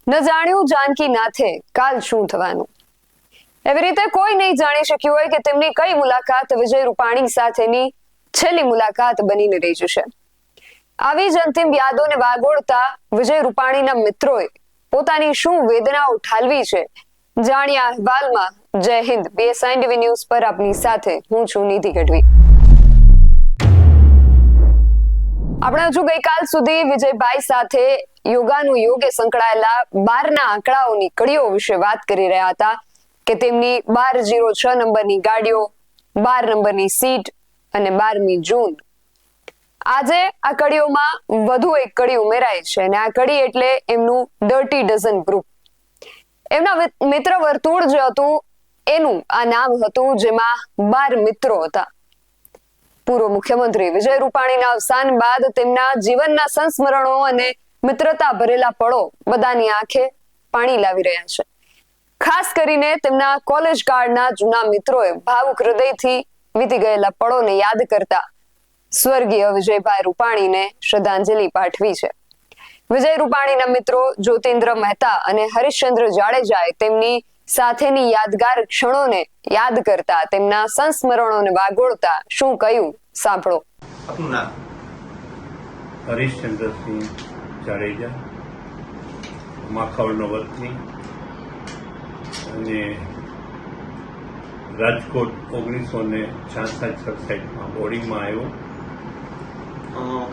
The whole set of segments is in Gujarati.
ન જાણ્યું જાનકી નાથે કાલ શું થવાનું. એવી રીતે કોઈ નહીં જાણી શક્યું હોય કે તેમની કઈ મુલાકાત વિજય રૂપાણી સાથેની છેલ્લી મુલાકાત બનીને રહી જશે. આવી જ અંતિમ યાદોને વાગોળતા વિજય રૂપાણીના મિત્રોએ પોતાની શું વેદનાઓ ઠાલવી છે જાણ્યા અહેવાલમાં. જય હિન્દ. BSI TV ન્યૂઝ પર આપની સાથે હું છું નિધિ ગઢવી. આપણે હજુ ગઈકાલ સુધી વિજયભાઈ સાથે યોગાનું યોગે સંકળાયેલા 12ના આંકડાઓની કડીઓ વિશે વાત કરી રહ્યા હતા કે તેમની 1206 નંબરની ગાડીઓ, 12 નંબરની સીટ અને 12મી જૂન. આજે આ કડીઓમાં વધુ એક કડી ઉમેરાય છે અને આ કડી એટલે એમનું ડર્ટી ડઝન ગ્રુપ. એમના મિત્ર વર્તુળ જે હતું એનું આ નામ હતું, જેમાં 12 મિત્રો હતા. પૂર્વ મુખ્યમંત્રી વિજય રૂપાણીના અવસાન બાદ તેમના જીવનના સંસ્મરણો અને મિત્રતા ભરેલા પળો બધાની આંખે પાણી લાવી રહ્યા છે. ખાસ કરીને તેમના કોલેજ કાળના જૂના મિત્રોએ ભાવુક હૃદયથી વીતી ગયેલા પળોને યાદ કરતા સ્વર્ગીય વિજયભાઈ રૂપાણીને શ્રદ્ધાંજલિ પાઠવી છે. વિજય રૂપાણીના મિત્રો જ્યોતિન્દ્ર મહેતા અને હરીશચંદ્ર જાડેજાએ તેમની સાથેની યાદગાર ક્ષણોને યાદ કરતા તેમના સંસ્મરણોને વાગોળતા શું કહ્યું સાંભળો. આપનું નામ? હરીશચંદ્રસિંહ જાડેજા, માખવડનો વતની અને રાજકોટ 1966-67માં બોર્ડિંગમાં આવ્યો.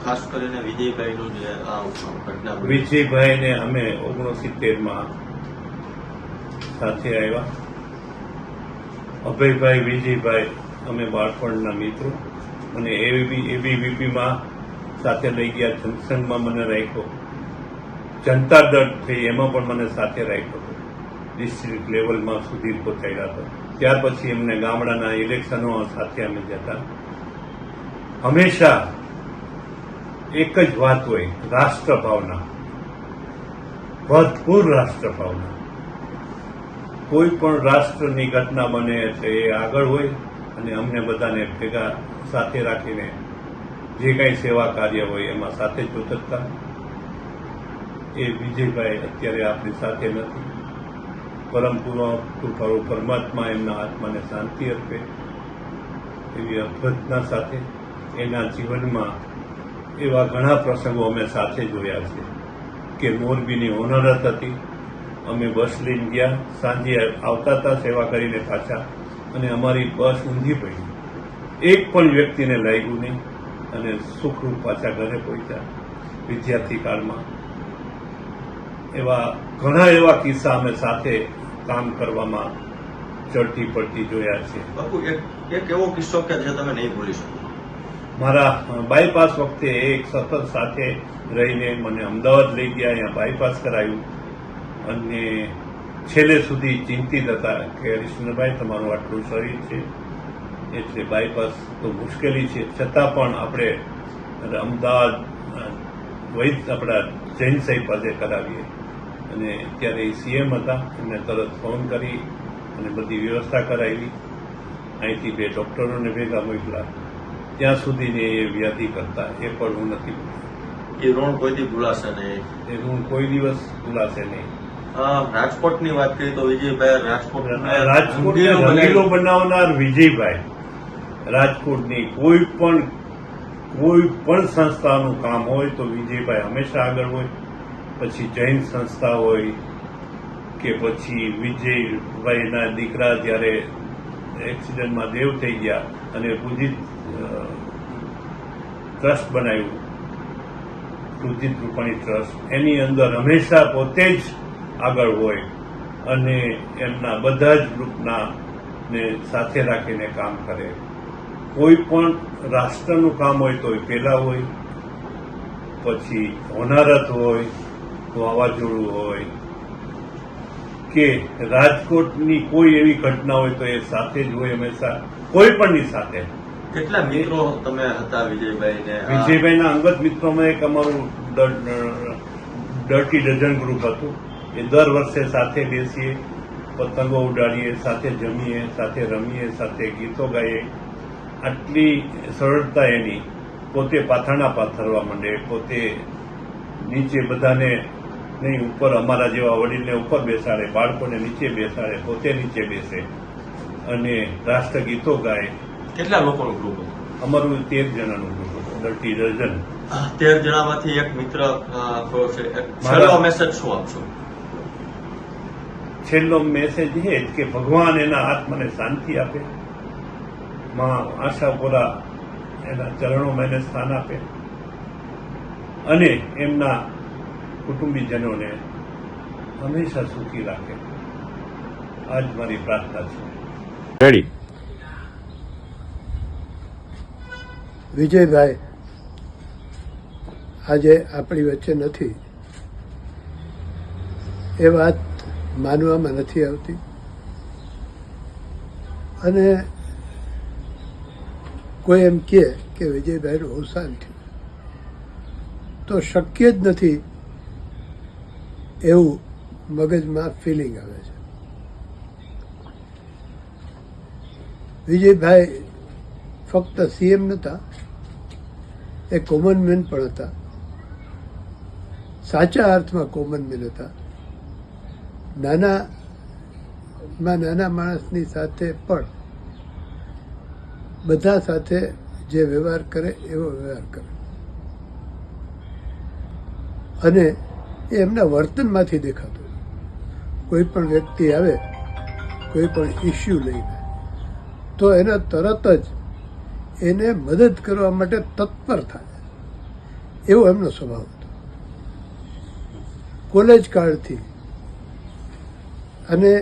ખાસ કરીને વિજયભાઈનું જે આ ઘટના, વિજયભાઈને અમે 69માં સાથે આવ્યા. અભયભાઈ, વિજયભાઈ અમે બાળપણના મિત્રો અને ABVPમાં સાથે લઈ ગયા. જનસંઘમાં મને રાખ્યો. જનતા દળ થઈ એમાં પણ મને સાથે રાખ્યો હતો. ડિસ્ટ્રિક્ટ લેવલમાં સુધી પહોંચાડ્યા હતો. ત્યાર પછી એમને ગામડાના ઇલેક્શનો સાથે અમે જતા. હંમેશા એક જ વાત હોય, રાષ્ટ્રભાવના, ભરપૂર રાષ્ટ્રભાવના. કોઈ પણ રાષ્ટ્રની ઘટના બને એટલે એ આગળ હોય અને અમને બધાને ભેગા સાથે રાખીને જે કાંઈ સેવા કાર્ય હોય એમાં સાથે જ ઉતરતા. એ વિજયભાઈ અત્યારે આપણી સાથે નથી. પરમ કૃપાળુ પરમાત્મા એમના આત્માને શાંતિ આપે એવી અભ્યર્થના સાથે એના જીવનમાં એવા ઘણા પ્રસંગો અમે સાથે જોયા છે કે મોરબીની હોનરત હતી. અમે બસ લઈને ગયા, સાંજે આવતા હતા સેવા કરીને પાછા, અને અમારી બસ ઊંધી પડી. એક પણ વ્યક્તિને લાગ્યું નહીં અને સુખરૂપ પાછા ઘરે પહોંચ્યા. વિદ્યાર્થી કાળમાં ઘણા એવા કિસ્સા અમે સાથે કામ કરવામાં ચડતી પડતી જોયા છે. બાપુ, એક એવો કિસ્સો કે જે તમે નહીં ભૂલી શકો? મારા બાયપાસ વખતે એક સતત સાથે રહીને મને અમદાવાદ લઈ ગયા, અહીંયા બાયપાસ કરાયું અને છેલ્લે સુધી ચિંતિત હતા કે હરીશચંદ્રભાઈ તમારું આટલું શરીર છે એટલે બાયપાસ તો મુશ્કેલી છે, છતાં પણ આપણે અમદાવાદ આપણા જૈન સાહેબ પાસે કરાવીએ. અને ત્યારે એ CM હતા, એમને તરત ફોન કરી અને બધી વ્યવસ્થા કરાવી. અહીંથી 2 ડોક્ટરોને ભેગા મોકલા. ત્યાં સુધીને એ વ્યાધિ કરતા એ પણ હું નથી ભૂલ્યો. એ ઋણ કોઈથી ભૂલાશે નહીં. એ ઋણ કોઈ દિવસ ભૂલાશે નહીં. રાજકોટની વાત કરીએ તો વિજયભાઈ રાજકોટને રંગીલો બનાવનાર વિજયભાઈ, રાજકોટની કોઈ પણ સંસ્થાનું કામ હોય તો વિજયભાઈ હંમેશા આગળ હોય. પછી જૈન સંસ્થા હોય કે પછી વિજયભાઈના દીકરા જ્યારે એક્સિડન્ટમાં દેવ થઈ ગયા અને પૂજિત ટ્રસ્ટ બનાવ્યું, પૂજિત રૂપાણી ટ્રસ્ટ, એની અંદર હંમેશા પોતે જ આગળ હોય અને એમના બધા જ ગ્રુપના ને સાથે રાખીને કામ કરે. કોઈ પણ રાષ્ટ્રનું કામ હોય તો પેલા હોય, પછી હોનારત હોય, વાવાઝોડું હોય કે રાજકોટની કોઈ એવી ઘટના હોય તો એ સાથે જ હોય હંમેશા, કોઈ પણની સાથે. કેટલા મિત્રો તમે હતા વિજયભાઈને? વિજયભાઈના અંગત મિત્રોમાં એક અમારું ડર્ટી ડઝન ગ્રુપ હતું. એ દર વર્ષે સાથે બેસીએ, પતંગો ઉડાડીએ, સાથે જમીએ, સાથે રમીએ, સાથે ગીતો ગાઈએ. આટલી સરળતા એની. પોતે પાથરણા પાથરવા માંડે, પોતે નીચે બધાને નહીં, ઉપર અમારા જેવા વડીલને ઉપર બેસાડે, બાળકોને નીચે બેસાડે, પોતે નીચે બેસે અને રાષ્ટ્રગીતો ગાય. કેટલા લોકોનું ગ્રુપ હતું? અમારું 13 જણાનું ગ્રુપ હતું, 30 ડઝન. 13 જણામાંથી એક મિત્ર થયો છે. છેલ્લો મેસેજ શું આપશો? છેલ્લો મેસેજ એ જ કે ભગવાન એના આત્માને શાંતિ આપે, માં આશાપુરા એના ચરણોમાં એને સ્થાન આપે અને એમના કુટુંબીજનોને હંમેશા સુખી રાખે. આજ મારી પ્રાર્થના છે. રેડી. વિજયભાઈ આજે આપણી વચ્ચે નથી એ વાત માનવામાં નથી આવતી અને કોઈ એમ કહે કે વિજયભાઈનું અવસાન થયું તો શક્ય જ નથી એવું મગજમાં ફિલિંગ આવે છે. વિજયભાઈ ફક્ત સીએમ નહોતા, એ કોમન મેન પણ હતા, સાચા અર્થમાં કોમન મેન હતા. નાના માણસની સાથે પણ બધા સાથે જે વ્યવહાર કરે એવો વ્યવહાર કરે અને એ એમના વર્તનમાંથી દેખાતું. કોઈ પણ વ્યક્તિ આવે કોઈ પણ ઇસ્યુ લઈને તો એના તરત જ એને મદદ કરવા માટે તત્પર થાય એવો એમનો સ્વભાવ હતો. કોલેજ કાળથી અને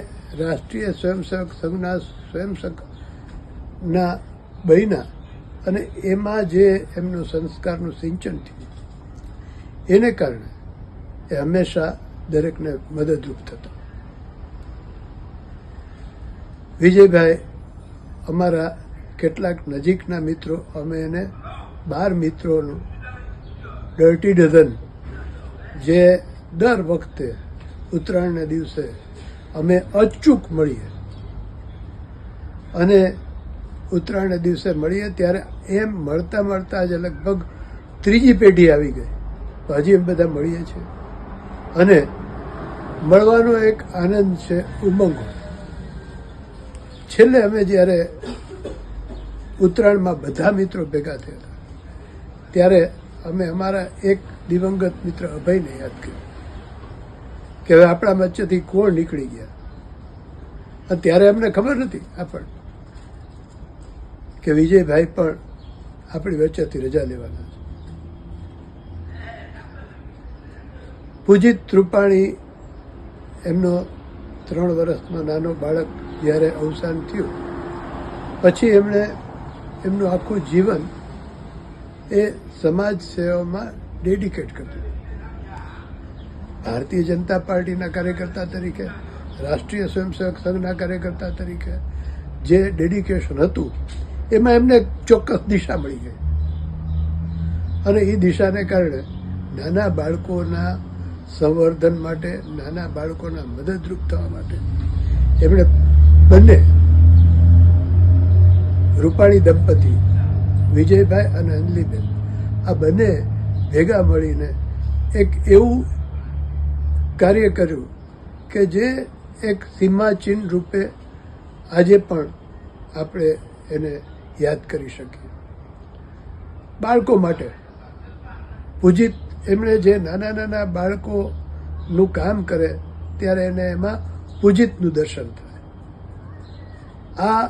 રાષ્ટ્રીય સ્વયંસેવક સંઘના સ્વયંસેવકના બન્યા અને એમાં જે એમનું સંસ્કારનું સિંચન થયું એને કારણે એ હંમેશા દરેકને મદદરૂપ થતા. વિજયભાઈ અમારા કેટલાક નજીકના મિત્રો, અમે એને 12 મિત્રોનું ડર્ટી ડઝન, જે દર વખતે ઉત્તરાયણના દિવસે અમે અચૂક મળીએ અને ઉત્તરાયણના દિવસે મળીએ ત્યારે એમ મળતા આજે લગભગ 3જી પેઢી આવી ગઈ. હજી એમ બધા મળીએ છીએ અને મળવાનો એક આનંદ છે, ઉમંગ. છેલ્લે અમે જ્યારે ઉત્તરાયણમાં બધા મિત્રો ભેગા થયા ત્યારે અમે અમારા એક દિવંગત મિત્ર અભયને યાદ કર્યું કે હવે આપણા વચ્ચેથી કોણ નીકળી ગયા. અને ત્યારે અમને ખબર નથી આપણને કે વિજયભાઈ પણ આપણી વચ્ચેથી રજા લેવાના છે. પૂજિત રૂપાણી એમનો 3 વર્ષનો નાનો બાળક જ્યારે અવસાન થયું પછી એમણે એમનું આખું જીવન એ સમાજ સેવામાં ડેડિકેટ કરતું. ભારતીય જનતા પાર્ટીના કાર્યકર્તા તરીકે, રાષ્ટ્રીય સ્વયંસેવક સંઘના કાર્યકર્તા તરીકે જે ડેડિકેશન હતું એમાં એમને ચોક્કસ દિશા મળી ગઈ અને એ દિશાને કારણે નાના બાળકોના સંવર્ધન માટે, નાના બાળકોના મદદરૂપ થવા માટે એમણે બંને રૂપાણી દંપતી વિજયભાઈ અને અંજલિબેન આ બંને ભેગા મળીને એક એવું કાર્ય કર્યું કે જે એક સીમાચિહ્ન રૂપે આજે પણ આપણે એને યાદ કરી શકીએ. બાળકો માટે પૂજિત એમણે જે નાના બાળકોનું કામ કરે ત્યારે એને એમાં પૂજિતનું દર્શન થાય. આ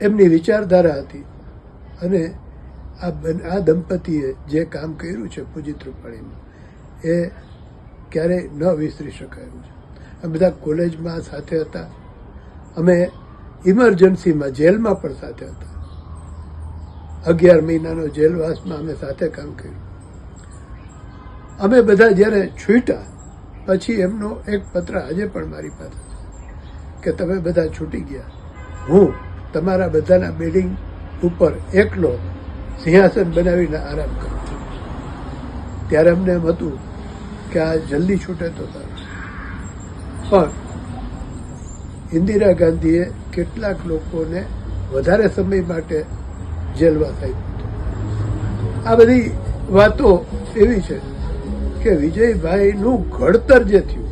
એમની વિચારધારા હતી અને આ દંપતીએ જે કામ કર્યું છે પૂજિત રૂપાણીમાં એ ક્યારેય ન વિસરી શકાય એવું છે. અમે બધા કોલેજમાં સાથે હતા, અમે ઇમરજન્સીમાં જેલમાં પણ સાથે હતા. 11 મહિનાનો જેલવાસમાં અમે સાથે કામ કર્યું. અમે બધા જ્યારે છૂટ્યા પછી એમનો એક પત્ર આજે પણ મારી પાસે છે કે તમે બધા છૂટી ગયા, હું તમારા બધાના બિલ્ડિંગ ઉપર એકલો સિંહાસન બનાવીને આરામ કરું છું. ત્યારે અમને એમ હતું કે આ જલ્દી છૂટે તો સારું. પણ ઇન્દિરા ગાંધીએ કેટલાક લોકોને વધારે સમય માટે જેલવાસ આપ્યું. આ બધી વાતો એવી છે કે વિજયભાઈનું ઘડતર જે થયું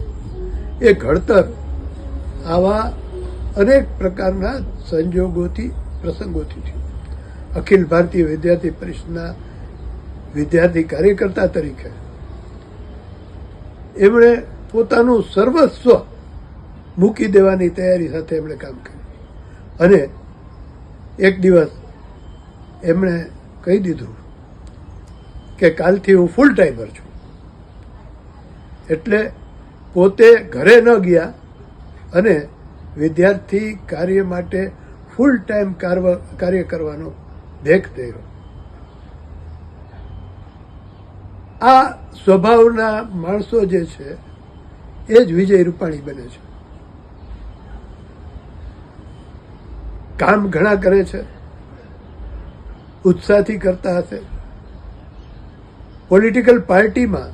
એ ઘડતર આવા અનેક પ્રકારના સંજોગોથી પ્રસંગોથી થયું. અખિલ ભારતીય વિદ્યાર્થી પરિષદના વિદ્યાર્થી કાર્યકર્તા તરીકે એમણે પોતાનું સર્વસ્વ મૂકી દેવાની તૈયારી સાથે એમણે કામ કર્યું અને એક દિવસ એમણે કહી દીધું કે કાલથી હું ફૂલ ટાઈમર છું. એટલે પોતે ઘરે ન ગયા અને વિદ્યાર્થી કાર્ય માટે ફૂલ ટાઈમ કાર્ય કરવાનો ભેખ થયો. આ સ્વભાવના માણસો જે છે એ જ વિજય રૂપાણી બને છે. કામ ઘણા કરે છે, ઉત્સાહથી કરતા હશે. પોલિટિકલ પાર્ટીમાં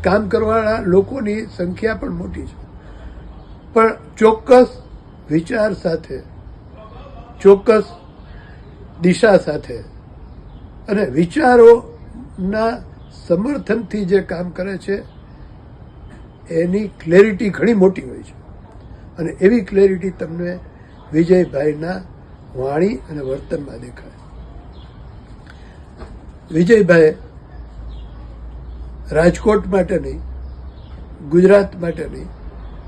કામ કરવાવાળા લોકોની સંખ્યા પણ મોટી છે, પણ ચોક્કસ વિચાર સાથે, ચોક્કસ દિશા સાથે અને વિચારોના સમર્થનથી જે કામ કરે છે એની ક્લેરિટી ઘણી મોટી હોય છે અને એવી ક્લેરિટી તમને વિજયભાઈના વાણી અને વર્તનમાં દેખાય. વિજયભાઈ રાજકોટ માટે નહીં, ગુજરાત માટે નહીં,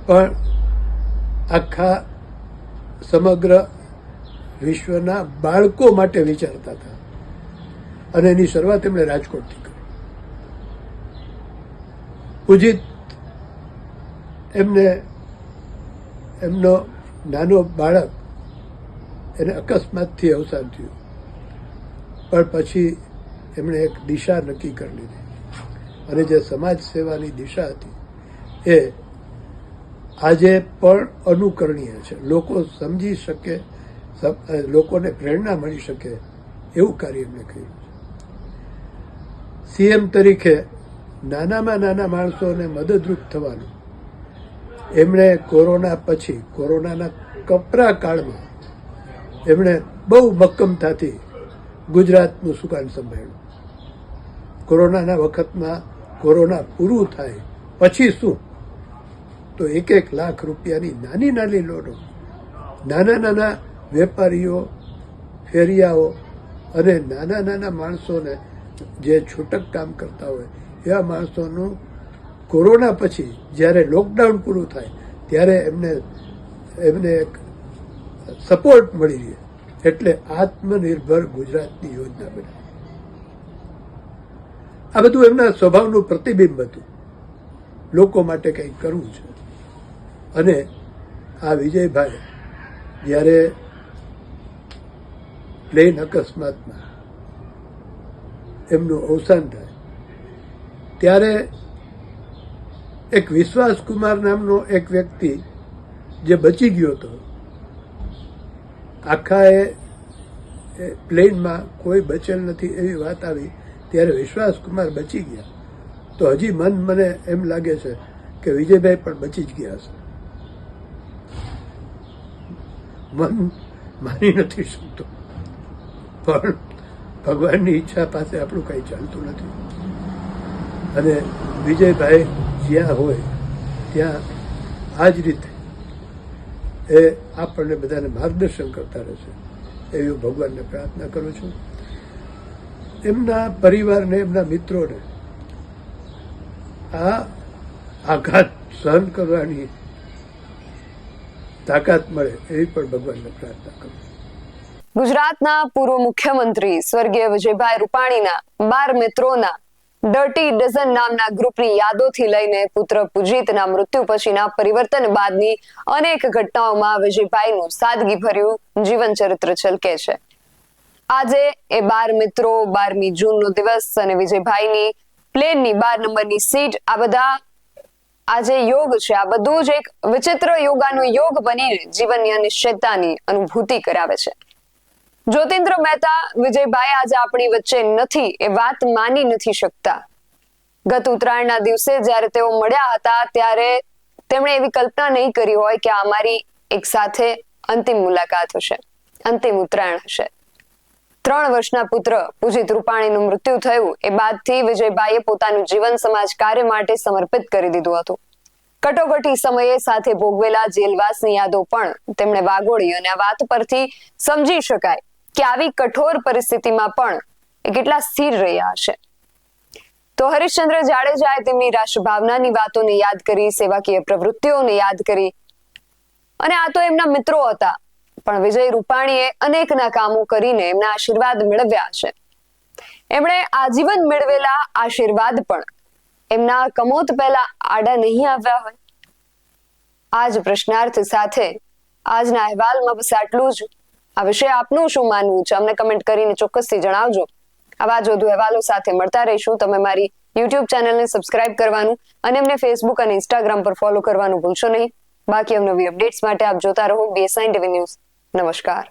પણ આખા સમગ્ર વિશ્વના બાળકો માટે વિચારતા હતા અને એની શરૂઆત એમણે રાજકોટથી કરી. પૂજિત એમનો નાનો બાળક એને અકસ્માતથી અવસાન થયું, પણ પછી એમણે એક દિશા નક્કી કરી લીધી અને જે સમાજ સેવાની દિશા હતી એ આજે પણ અનુકરણીય છે. લોકો સમજી શકે, લોકોને પ્રેરણા મળી શકે એવું કાર્ય એમણે કર્યું છે. સીએમ તરીકે નાનામાં નાના માણસોને મદદરૂપ થવાનું એમણે કોરોના પછી, કોરોનાના કપરા કાળમાં એમણે બહુ મક્કમતાથી ગુજરાતનું સુકાન સંભાળ્યું. કોરોનાના વખતમાં કોરોના પૂરું થાય પછી શું, તો 1 લાખ રૂપિયાની નાની નાની લોનો નાના નાના વેપારીઓ, ફેરિયાઓ અને નાના નાના માણસોને જે છૂટક કામ કરતા હોય એવા માણસોનું કોરોના પછી જ્યારે લોકડાઉન પૂરું થાય ત્યારે એમને એક સપોર્ટ મળી રહે, એટલે આત્મનિર્ભર ગુજરાતની યોજના બની. આ બધું એમના સ્વભાવનું પ્રતિબિંબ હતું. લોકો માટે કંઈક કરવું છે. અને આ વિજયભાઈ જ્યારે પ્લેન અકસ્માતમાં એમનું અવસાન થાય ત્યારે એક વિશ્વાસ કુમાર નામનો એક વ્યક્તિ જે બચી ગયો હતો, આખા એ પ્લેનમાં કોઈ બચેલ નથી એવી વાત આવી ત્યારે વિશ્વાસ કુમાર બચી ગયા, તો હજી મને એમ લાગે છે કે વિજયભાઈ પણ બચી જ ગયા હશે. મન માની નથી શકતો, પણ ભગવાનની ઈચ્છા પાસે આપણું કંઈ ચાલતું નથી. અને વિજયભાઈ જ્યાં હોય ત્યાં આ જ રીતે એ આપણને બધાને માર્ગદર્શન કરતા રહેશે એવી હું ભગવાનને પ્રાર્થના કરું છું. એમના પરિવારને, એમના મિત્રોને આ આઘાત સહન કરવાની તાકાત મળે એવી પણ ભગવાનને પ્રાર્થના કરું. ગુજરાતના પૂર્વ મુખ્યમંત્રી સ્વર્ગીય વિજયભાઈ રૂપાણીના 12 મિત્રોના ડર્ટી ડઝન નામના ગ્રુપની યાદોથી લઈને પુત્ર પૂજિતના મૃત્યુ પછીના પરિવર્તન બાદની અનેક ઘટનાઓમાં વિજયભાઈનું સાદગીભર્યું જીવન ચરિત્ર છલકે છે. આજે એ 12 મિત્રો, 12મી જૂનનો દિવસ અને વિજયભાઈની પ્લેનની 12 નંબરની સીટ, આ બધા આજે યોગ છે. આ બધું જ એક વિચિત્ર યોગાનો યોગ બનીને જીવનની અનિશ્ચિતતાની અનુભૂતિ કરાવે છે. જ્યોતિન્દ્ર મહેતા વિજયભાઈ આજે આપણી વચ્ચે નથી એ વાત માની નથી શકતા. ગત ઉત્તરાયણના દિવસે જ્યારે તેઓ મળ્યા હતા ત્યારે તેમણે એવી કલ્પના નહીં કરી હોય કે અમારી એક સાથે અંતિમ મુલાકાત હશે, અંતિમ ઉત્તરાયણ હશે. 3 વર્ષના પુત્ર પૂજિત રૂપાણીનું મૃત્યુ થયું એ બાદથી વિજયભાઈએ પોતાનું જીવન સમાજ કાર્ય માટે સમર્પિત કરી દીધું હતું. કટોકટી સમયે સાથે ભોગવેલા જેલવાસની યાદો પણ તેમણે વાગોળી અને આ વાત પરથી સમજી શકાય કે આવી કઠોર પરિસ્થિતિમાં પણ એ કેટલા સ્થિર રહ્યા હશે. તો હરીશચંદ્ર જાડેજાએ તેમની રાષ્ટ્રભાવનાની વાતોને યાદ કરી, સેવાકીય પ્રવૃત્તિઓને યાદ કરી, અને આ તો એમના મિત્રો હતા, પણ વિજય રૂપાણીએ અનેકના કામો કરીને એમના આશીર્વાદ મેળવ્યા છે. એમણે આજીવન મેળવેલા આશીર્વાદ પણ એમના કમોત પહેલા આડા નહીં આવ્યા હોય. આ જ પ્રશ્નાર્થ સાથે આજના અહેવાલમાં બસ આટલું જ. આ વિશે આપનું શું માનવું છે અમને કમેન્ટ કરીને ચોક્કસથી જણાવજો. આવા જ વધુ અહેવાલો સાથે મળતા રહીશું. તમે મારી YouTube ચેનલને સબસ્ક્રાઇબ કરવાનું અને અમને Facebook અને Instagram પર ફોલો કરવાનું ભૂલશો નહીં. બાકી નવી અપડેટ્સ માટે આપ જોતા રહો BSN TV ન્યૂઝ. નમસ્કાર.